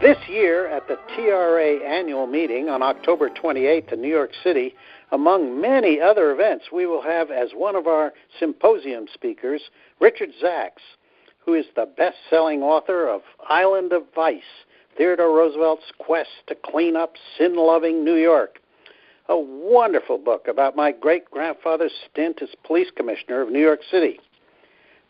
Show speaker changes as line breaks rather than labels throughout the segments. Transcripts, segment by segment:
This year at the TRA annual meeting on October 28th in New York City, among many other events, we will have as one of our symposium speakers, Richard Zacks, who is the best-selling author of Island of Vice, Theodore Roosevelt's Quest to Clean Up Sin-Loving New York. A wonderful book about my great-grandfather's stint as police commissioner of New York City.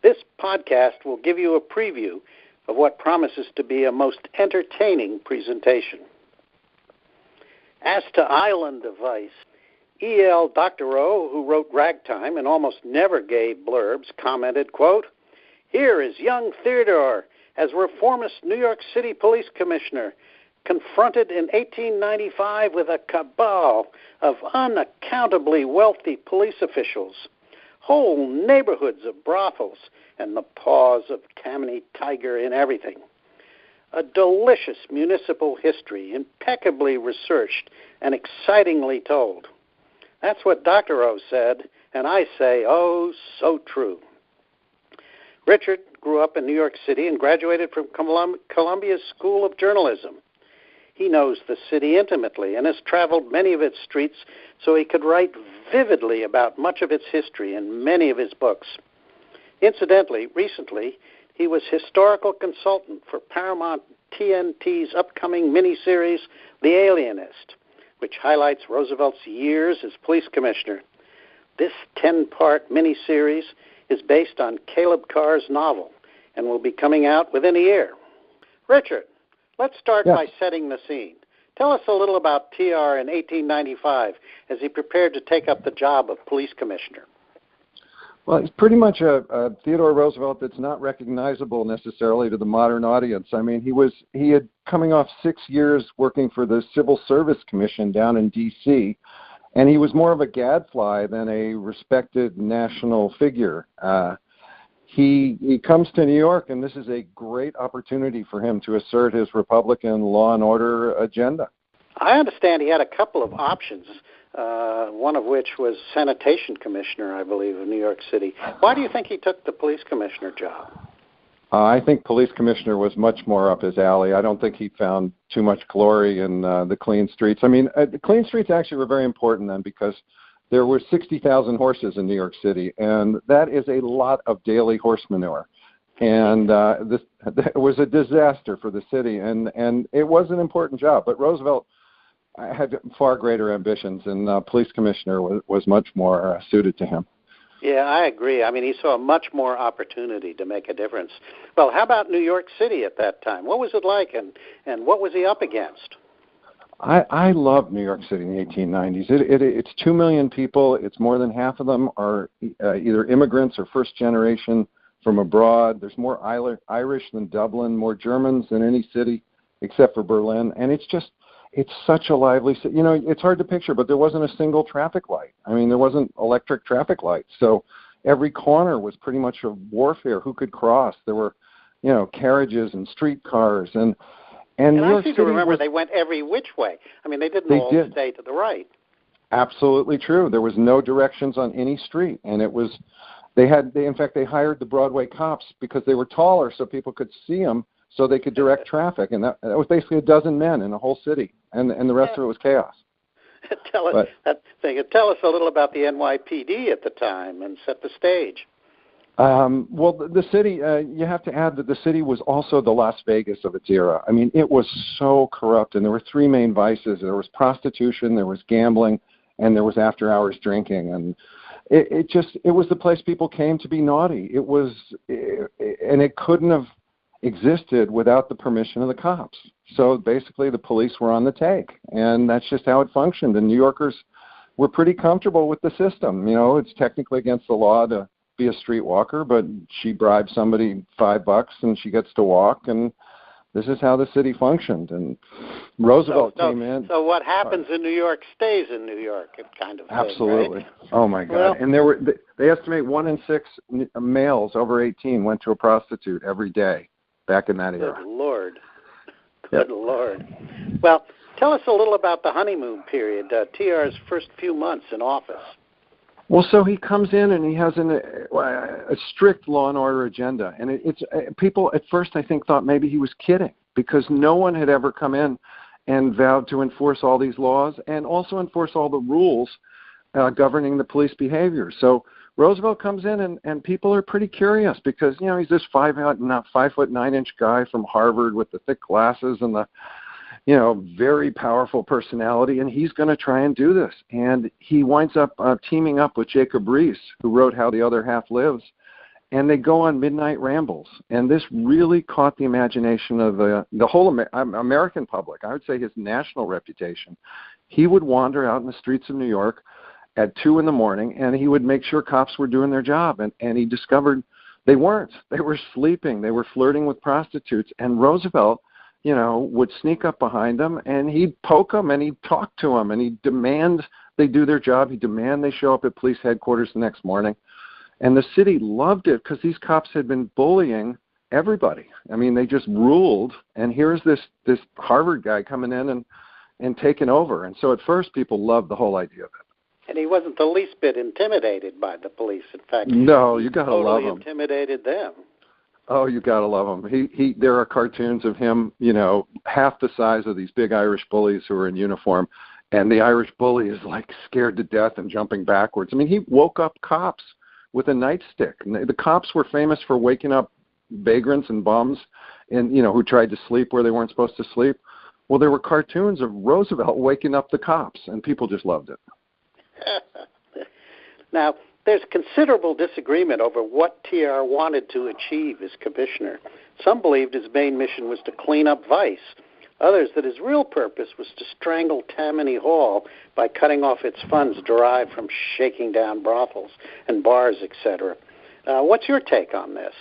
This podcast will give you a preview of what promises to be a most entertaining presentation. As to Island of Vice, E.L. Doctorow, who wrote Ragtime and almost never gave blurbs, commented, quote, "Here is young Theodore as reformist New York City police commissioner, confronted in 1895 with a cabal of unaccountably wealthy police officials, whole neighborhoods of brothels, and the paws of Tammany Tiger in everything. A delicious municipal history, impeccably researched and excitingly told." That's what Doctorow said, and I say, oh, so true. Richard grew up in New York City and graduated from Columbia School of Journalism. He knows the city intimately and has traveled many of its streets so he could write vividly about much of its history in many of his books. Incidentally, recently, he was historical consultant for Paramount TNT's upcoming miniseries, The Alienist, which highlights Roosevelt's years as police commissioner. This 10-part miniseries is based on Caleb Carr's novel and will be coming out within a year. Richard, let's start by setting the scene. Tell us a little about TR in 1895 as he prepared to take up the job of police commissioner.
Well, he's pretty much a Theodore Roosevelt that's not recognizable necessarily to the modern audience. I mean, he had coming off 6 years working for the Civil Service Commission down in D.C., and he was more of a gadfly than a respected national figure. He comes to New York, and this is a great opportunity for him to assert his Republican law and order agenda.
I understand he had a couple of options. One of which was sanitation commissioner, I believe, of New York City. Why do you think he took the police commissioner job?
I think police commissioner was much more up his alley. I don't think he found too much glory in the clean streets. I mean, the clean streets actually were very important then because there were 60,000 horses in New York City, and that is a lot of daily horse manure. And it was a disaster for the city, and it was an important job. But Roosevelt had far greater ambitions, and police commissioner was much more suited to him.
Yeah, I agree. I mean, he saw much more opportunity to make a difference. Well, how about New York City at that time? What was it like, and what was he up against?
I love New York City in the 1890s. It's 2 million people. It's more than half of them are either immigrants or first generation from abroad. There's more Irish than Dublin, more Germans than any city except for Berlin, and it's such a lively city. You know, it's hard to picture, but there wasn't a single traffic light. I mean, there wasn't electric traffic lights. So every corner was pretty much a warfare. Who could cross? There were, carriages and streetcars. And New York
City remember they went every which way. I mean, they didn't all stay to the right.
Absolutely true. There was no directions on any street. And they hired the Broadway cops because they were taller so people could see them, so they could direct traffic, and that was basically a dozen men in the whole city, and the rest of it was chaos.
Tell us a little about the NYPD at the time and set the stage.
Well, the city, you have to add that the city was also the Las Vegas of its era. I mean, it was so corrupt, and there were three main vices. There was prostitution, there was gambling, and there was after-hours drinking, and it was the place people came to be naughty. And it couldn't have existed without the permission of the cops. So basically the police were on the take, and that's just how it functioned. And New Yorkers were pretty comfortable with the system. It's technically against the law to be a streetwalker, but she bribes somebody $5 and she gets to walk, and this is how the city functioned. And Roosevelt came in.
So what happens in New York stays in New York, kind of thing,
absolutely. Right? Oh my God!
Well,
and they estimate 1 in 6 males over 18 went to a prostitute every day back in that era.
Good Lord. Good Lord. Well, tell us a little about the honeymoon period, TR's first few months in office.
Well, so he comes in and he has a strict law and order agenda, and it's people at first I think thought maybe he was kidding because no one had ever come in and vowed to enforce all these laws and also enforce all the rules governing the police behavior. So Roosevelt comes in and people are pretty curious because he's this 5'9" guy from Harvard with the thick glasses and the very powerful personality, and he's going to try and do this. And he winds up teaming up with Jacob Riis, who wrote How the Other Half Lives, and they go on midnight rambles. And this really caught the imagination of the whole American public. I would say his national reputation. He would wander out in the streets of New York at 2 a.m, and he would make sure cops were doing their job. And he discovered they weren't. They were sleeping. They were flirting with prostitutes. And Roosevelt would sneak up behind them, and he'd poke them, and he'd talk to them, and he'd demand they do their job. He'd demand they show up at police headquarters the next morning. And the city loved it because these cops had been bullying everybody. I mean, they just ruled, and here's this Harvard guy coming in and taking over. And so at first, people loved the whole idea of it.
And he wasn't the least bit intimidated by the police. In fact,
no, you got to love him.
Totally intimidated them.
Oh, you gotta love him. There are cartoons of him, half the size of these big Irish bullies who are in uniform, and the Irish bully is like scared to death and jumping backwards. I mean, he woke up cops with a nightstick. And the cops were famous for waking up vagrants and bums, and who tried to sleep where they weren't supposed to sleep. Well, there were cartoons of Roosevelt waking up the cops, and people just loved it.
Now, there's considerable disagreement over what TR wanted to achieve as commissioner. Some believed his main mission was to clean up vice. Others that his real purpose was to strangle Tammany Hall by cutting off its funds derived from shaking down brothels and bars, etc. What's your take on this?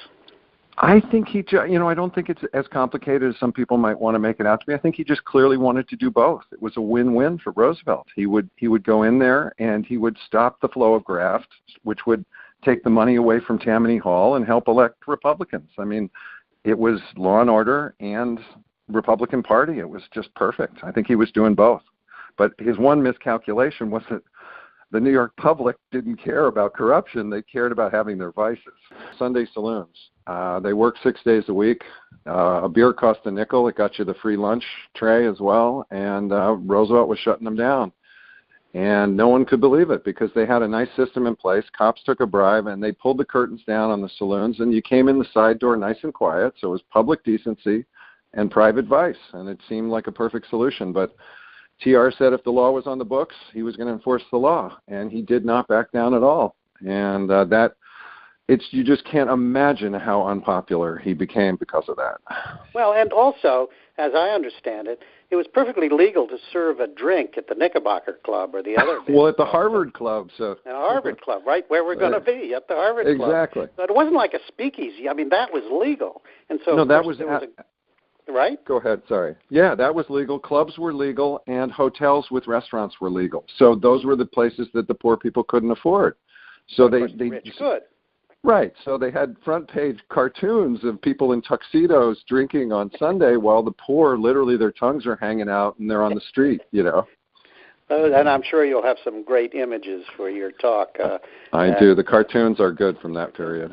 I think I don't think it's as complicated as some people might want to make it out to be. I think he just clearly wanted to do both. It was a win-win for Roosevelt. He would go in there and he would stop the flow of graft, which would take the money away from Tammany Hall and help elect Republicans. I mean, it was law and order and Republican Party. It was just perfect. I think he was doing both. But his one miscalculation was that the New York public didn't care about corruption. They cared about having their vices. Sunday saloons. They worked 6 days a week. A beer cost a nickel. It got you the free lunch tray as well. And Roosevelt was shutting them down. And no one could believe it because they had a nice system in place. Cops took a bribe, and they pulled the curtains down on the saloons. And you came in the side door nice and quiet. So it was public decency and private vice. And it seemed like a perfect solution. But TR said if the law was on the books, he was going to enforce the law, and he did not back down at all. And you just can't imagine how unpopular he became because of that. Well,
and also, as I understand it, it was perfectly legal to serve a drink at the Knickerbocker Club or the other.
Well, at the Harvard Club, so.
At the Harvard Club, right where we're going to be, at the Harvard Club.
Exactly.
But it wasn't like a speakeasy. I mean, that was legal, and so
no, that was.
Right?
Go ahead, sorry. Yeah, that was legal. Clubs were legal, and hotels with restaurants were legal. So those were the places that the poor people couldn't afford. So
the rich could.
Right. So they had front-page cartoons of people in tuxedos drinking on Sunday while the poor, literally their tongues are hanging out and they're on the street,
And I'm sure you'll have some great images for your talk.
I do. The cartoons are good from that period.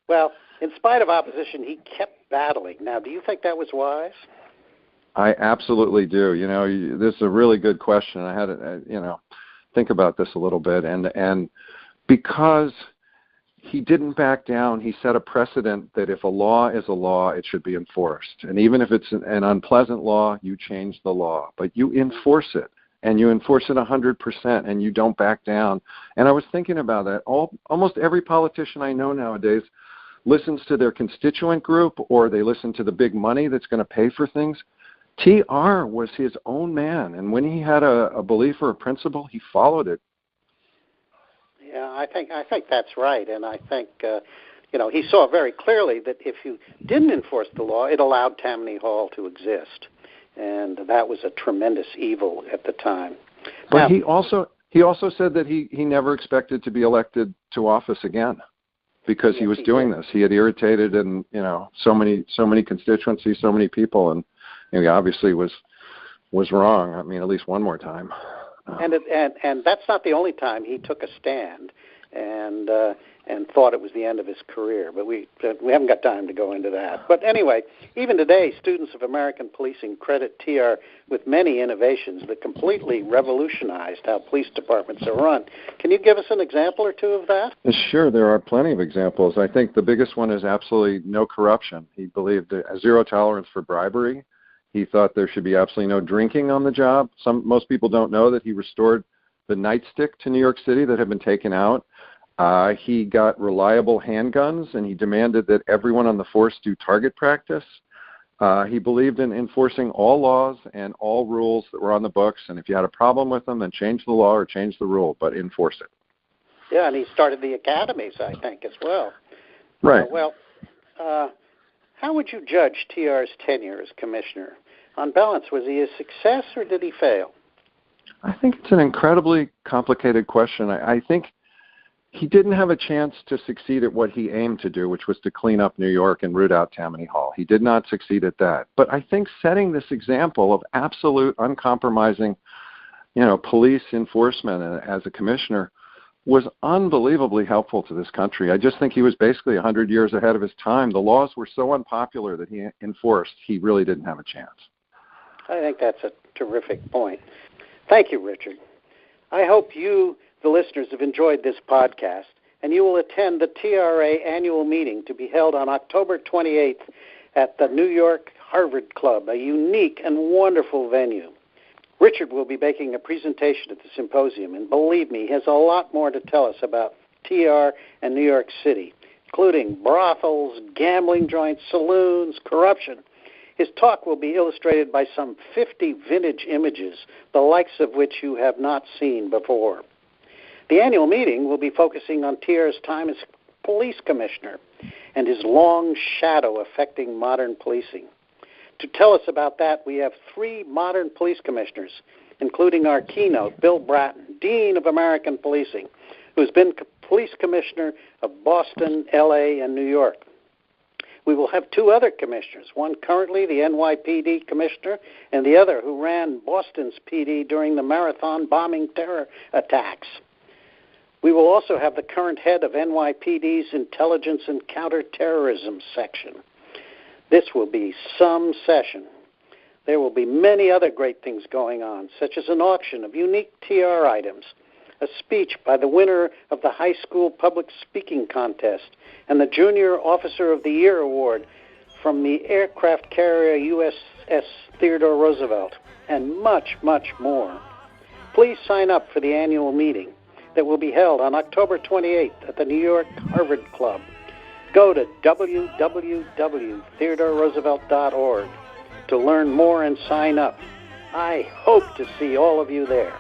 Well, in spite of opposition, he kept battling. Now, do you think that was wise?
I absolutely do. This is a really good question. I had to, think about this a little bit. And because he didn't back down, he set a precedent that if a law is a law, it should be enforced. And even if it's an unpleasant law, you change the law. But you enforce it, and you enforce it 100%, and you don't back down. And I was thinking about that. Almost every politician I know nowadays listens to their constituent group, or they listen to the big money that's going to pay for things. TR was his own man, and when he had a belief or a principle, he followed it.
Yeah, I think that's right, and I think he saw very clearly that if you didn't enforce the law, it allowed Tammany Hall to exist, and that was a tremendous evil at the time.
But he also said that he never expected to be elected to office again. Because he was doing this. He had irritated and so many constituencies, so many people, and he obviously was wrong. I mean, at least one more time.
And that's not the only time he took a stand and thought it was the end of his career. But we haven't got time to go into that. But anyway, even today, students of American policing credit TR with many innovations that completely revolutionized how police departments are run. Can you give us an example or two of that?
Sure, there are plenty of examples. I think the biggest one is absolutely no corruption. He believed a zero tolerance for bribery. He thought there should be absolutely no drinking on the job. Most people don't know that he restored the nightstick to New York City that had been taken out. He got reliable handguns, and he demanded that everyone on the force do target practice. He believed in enforcing all laws and all rules that were on the books, and if you had a problem with them, then change the law or change the rule, but enforce it.
Yeah, and he started the academies, I think, as well.
Right.
How would you judge TR's tenure as commissioner? On balance, was he a success or did he fail?
I think it's an incredibly complicated question. I think he didn't have a chance to succeed at what he aimed to do, which was to clean up New York and root out Tammany Hall. He did not succeed at that. But I think setting this example of absolute, uncompromising, police enforcement as a commissioner was unbelievably helpful to this country. I just think he was basically 100 years ahead of his time. The laws were so unpopular that he enforced, he really didn't have a chance. I
think that's a terrific point. Thank you, Richard. I hope you, the listeners, have enjoyed this podcast, and you will attend the TRA annual meeting to be held on October 28th at the New York Harvard Club, a unique and wonderful venue. Richard will be making a presentation at the symposium, and believe me, he has a lot more to tell us about TR and New York City, including brothels, gambling joints, saloons, corruption. His talk will be illustrated by some 50 vintage images, the likes of which you have not seen before. The annual meeting will be focusing on TR's time as police commissioner and his long shadow affecting modern policing. To tell us about that, we have 3 modern police commissioners, including our keynote, Bill Bratton, Dean of American Policing, who's been police commissioner of Boston, L.A., and New York. We will have 2 other commissioners, one currently the NYPD commissioner and the other who ran Boston's PD during the marathon bombing terror attacks. We will also have the current head of NYPD's Intelligence and Counterterrorism section. This will be some session. There will be many other great things going on, such as an auction of unique TR items, a speech by the winner of the high school public speaking contest, and the Junior Officer of the Year Award from the aircraft carrier USS Theodore Roosevelt, and much, much more. Please sign up for the annual meeting that will be held on October 28th at the New York Harvard Club. Go to www.theodoroosevelt.org to learn more and sign up. I hope to see all of you there.